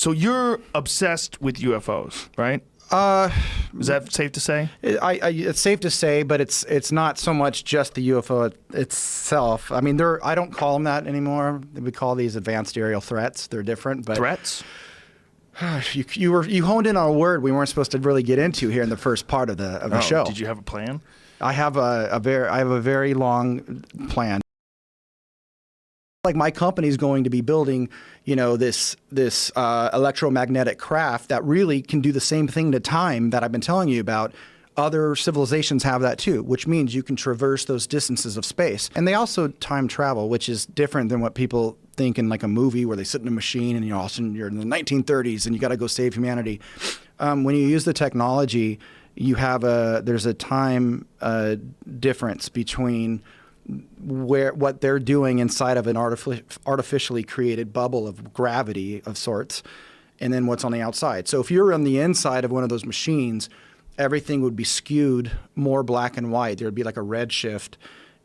So you're obsessed with UFOs, right? Is that safe to say? It's safe to say, but it's not so much just the UFO itself. I mean, I don't call them that anymore. We call these advanced aerial threats. They're different. But Threats? You honed in on a word we weren't supposed to really get into here in the first part of the show. Did you have a plan? I have a very long plan. Like my company's going to be building, this electromagnetic craft that really can do the same thing to time that I've been telling you about. Other civilizations have that too, which means you can traverse those distances of space. And they also time travel, which is different than what people think in like a movie where they sit in a machine and all of a sudden you're in the 1930s and you got to go save humanity. When you use the technology, there's a time difference between what they're doing inside of an artificially created bubble of gravity of sorts, and then what's on the outside. So if you're on the inside of one of those machines, everything would be skewed more black and white. There would be like a red shift,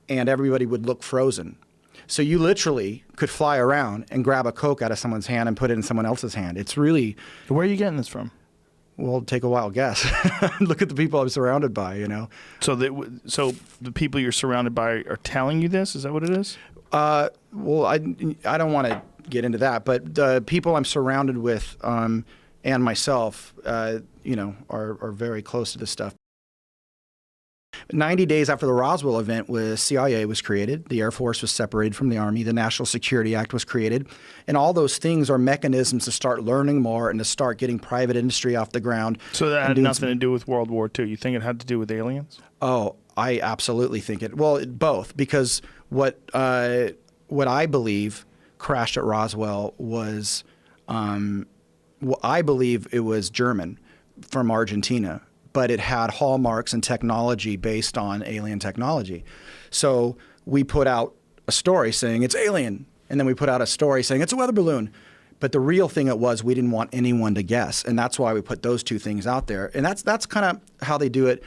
and everybody would look frozen. So you literally could fly around and grab a Coke out of someone's hand and put it in someone else's hand. It's really... Where are you getting this from? Well, take a wild guess. Look at the people I'm surrounded by, So the people you're surrounded by are telling you this? Is that what it is? Well, I don't want to get into that, but the people I'm surrounded with and myself, are very close to this stuff. 90 days after the Roswell event, CIA was created, the Air Force was separated from the Army, the National Security Act was created, and all those things are mechanisms to start learning more and to start getting private industry off the ground. So that had nothing to do with World War II? You think it had to do with aliens? Oh, I absolutely think it. Well, both, because what I believe crashed at Roswell was, I believe it was German from Argentina, but it had hallmarks and technology based on alien technology. So we put out a story saying it's alien, and then we put out a story saying it's a weather balloon. But the real thing we didn't want anyone to guess, and that's why we put those two things out there. And that's kind of how they do it.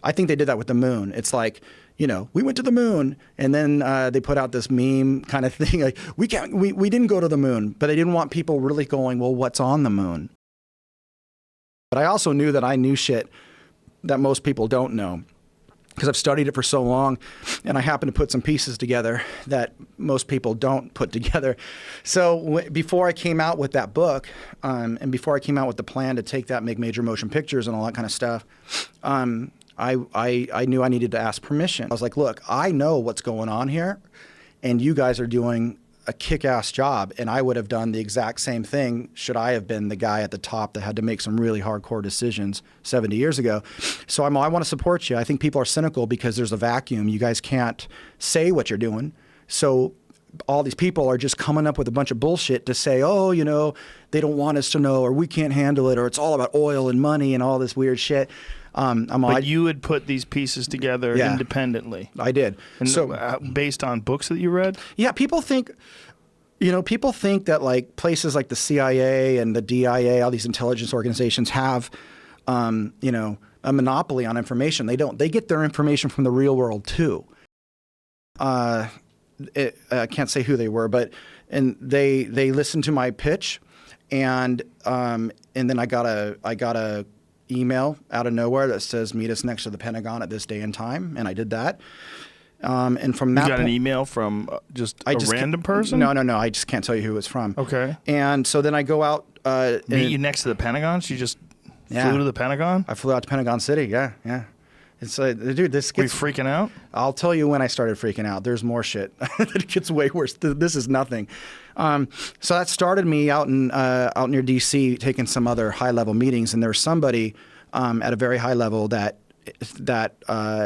I think they did that with the moon. It's like, we went to the moon, and then they put out this meme kind of thing, like we didn't go to the moon, but they didn't want people really going, well, what's on the moon? But I also knew that I knew shit that most people don't know, because I've studied it for so long, and I happen to put some pieces together that most people don't put together. So before I came out with that book, and before I came out with the plan to take that, make major motion pictures and all that kind of stuff, I knew I needed to ask permission. I was like, look, I know what's going on here, and you guys are doing a kick-ass job, and I would have done the exact same thing should I have been the guy at the top that had to make some really hardcore decisions 70 years ago. So I want to support you. I think people are cynical because there's a vacuum. You guys can't say what you're doing. So all these people are just coming up with a bunch of bullshit to say, oh, they don't want us to know, or we can't handle it, or it's all about oil and money and all this weird shit. But you had put these pieces together independently. I did. And so based on books that you read? Yeah, people think that like places like the CIA and the DIA, all these intelligence organizations have, a monopoly on information. They don't. They get their information from the real world too. I can't say who they were, and they listened to my pitch, and then I got a email out of nowhere that says meet us next to the Pentagon at this day and time, and I did that. And from that, you got an email from just a random person? No. I just can't tell you who it's from. Okay. And so then I go out. Meet you next to the Pentagon? So you just flew to the Pentagon? I flew out to Pentagon City. Yeah. It's dude, this gets... Were you freaking out? I'll tell you when I started freaking out. There's more shit. It gets way worse. This is nothing. So that started me out near D.C. taking some other high-level meetings, and there was somebody at a very high level that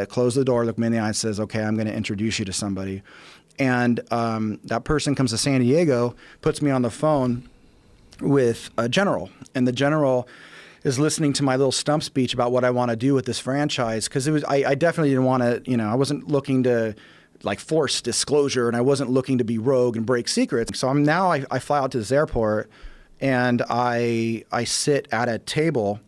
closed the door, looked me in the eye, and says, okay, I'm going to introduce you to somebody. And that person comes to San Diego, puts me on the phone with a general, and the general is listening to my little stump speech about what I want to do with this franchise, because I definitely didn't want to, I wasn't looking to like force disclosure, and I wasn't looking to be rogue and break secrets. So I fly out to this airport, and I sit at a table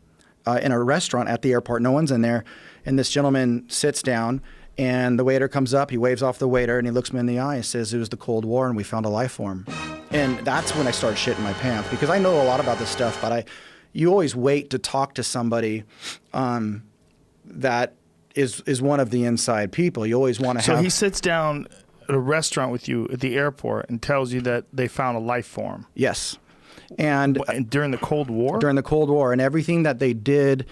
in a restaurant at the airport. No one's in there, and this gentleman sits down, and the waiter comes up. He waves off the waiter, and he looks me in the eye and says, it was the Cold War, and we found a life form. And that's when I started shitting my pants, because I know a lot about this stuff, but you always wait to talk to somebody that is one of the inside people. You always want to have... So he sits down at a restaurant with you at the airport and tells you that they found a life form. Yes. And during the Cold War? During the Cold War. And everything that they did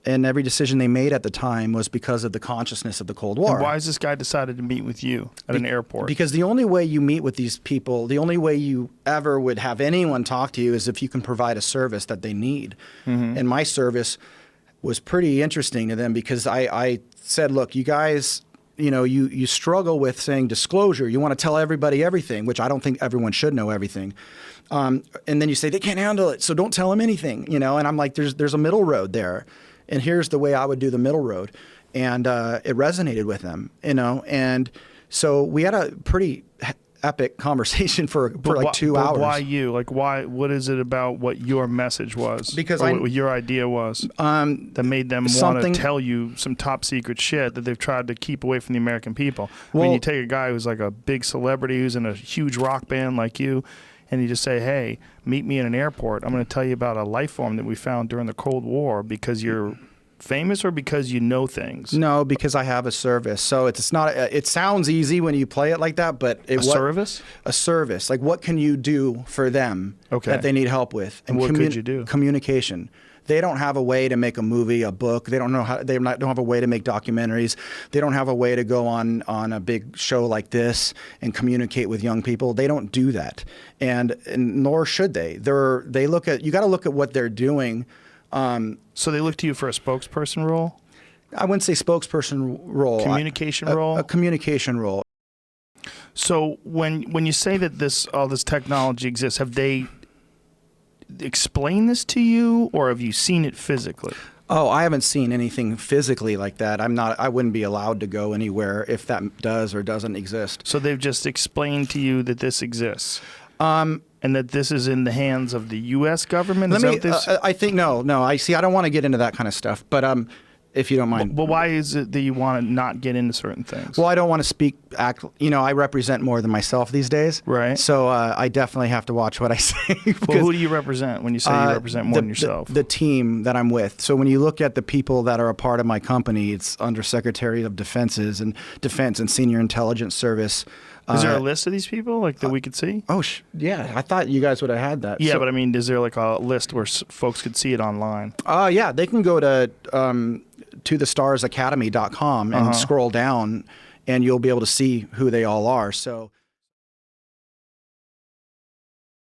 and every decision they made at the time was because of the consciousness of the Cold War. And why has this guy decided to meet with you at an airport? Because the only way you meet with these people, the only way you ever would have anyone talk to you is if you can provide a service that they need. Mm-hmm. And my service was pretty interesting to them, because I said, look, you guys, you struggle with saying disclosure. You want to tell everybody everything, which I don't think everyone should know everything. And then you say they can't handle it, so don't tell them anything, And I'm like, there's a middle road there. And here's the way I would do the middle road. And it resonated with them, And so we had a pretty epic conversation for like 2 hours. Why you? Like, why? What is it about what your message was? Because what your idea was that made them want to tell you some top secret shit that they've tried to keep away from the American people? Well, I mean, you take a guy who's like a big celebrity who's in a huge rock band like you, and you just say, hey, meet me in an airport. I'm going to tell you about a life form that we found during the Cold War, because you're famous or because you know things? No, because I have a service. So it's not. It sounds easy when you play it like that, but service. A service. Like, what can you do for them that they need help with? And what could you do? Communication. They don't have a way to make a movie, a book. They don't know how. Don't have a way to make documentaries. They don't have a way to go on a big show like this and communicate with young people. They don't do that, and nor should they. They look at. You got to look at what they're doing. So they look to you for a spokesperson role? I wouldn't say spokesperson role. Communication role? A communication role. So when you say that all this technology exists, have they explained this to you, or have you seen it physically? Oh, I haven't seen anything physically like that. I wouldn't be allowed to go anywhere if that does or doesn't exist. So they've just explained to you that this exists? And that this is in the hands of the U.S. government? I think no. I don't want to get into that kind of stuff, but if you don't mind. But why is it that you want to not get into certain things? Well, I don't want to I represent more than myself these days. Right. So I definitely have to watch what I say. Well, who do you represent when you say you represent more than yourself? The team that I'm with. So when you look at the people that are a part of my company, it's Undersecretary of Defense and Senior Intelligence Service. Is there a list of these people that we could see? Oh, yeah. I thought you guys would have had that. Yeah, but I mean, is there like a list where folks could see it online? Yeah, they can go to thestarsacademy.com and scroll down, and you'll be able to see who they all are. So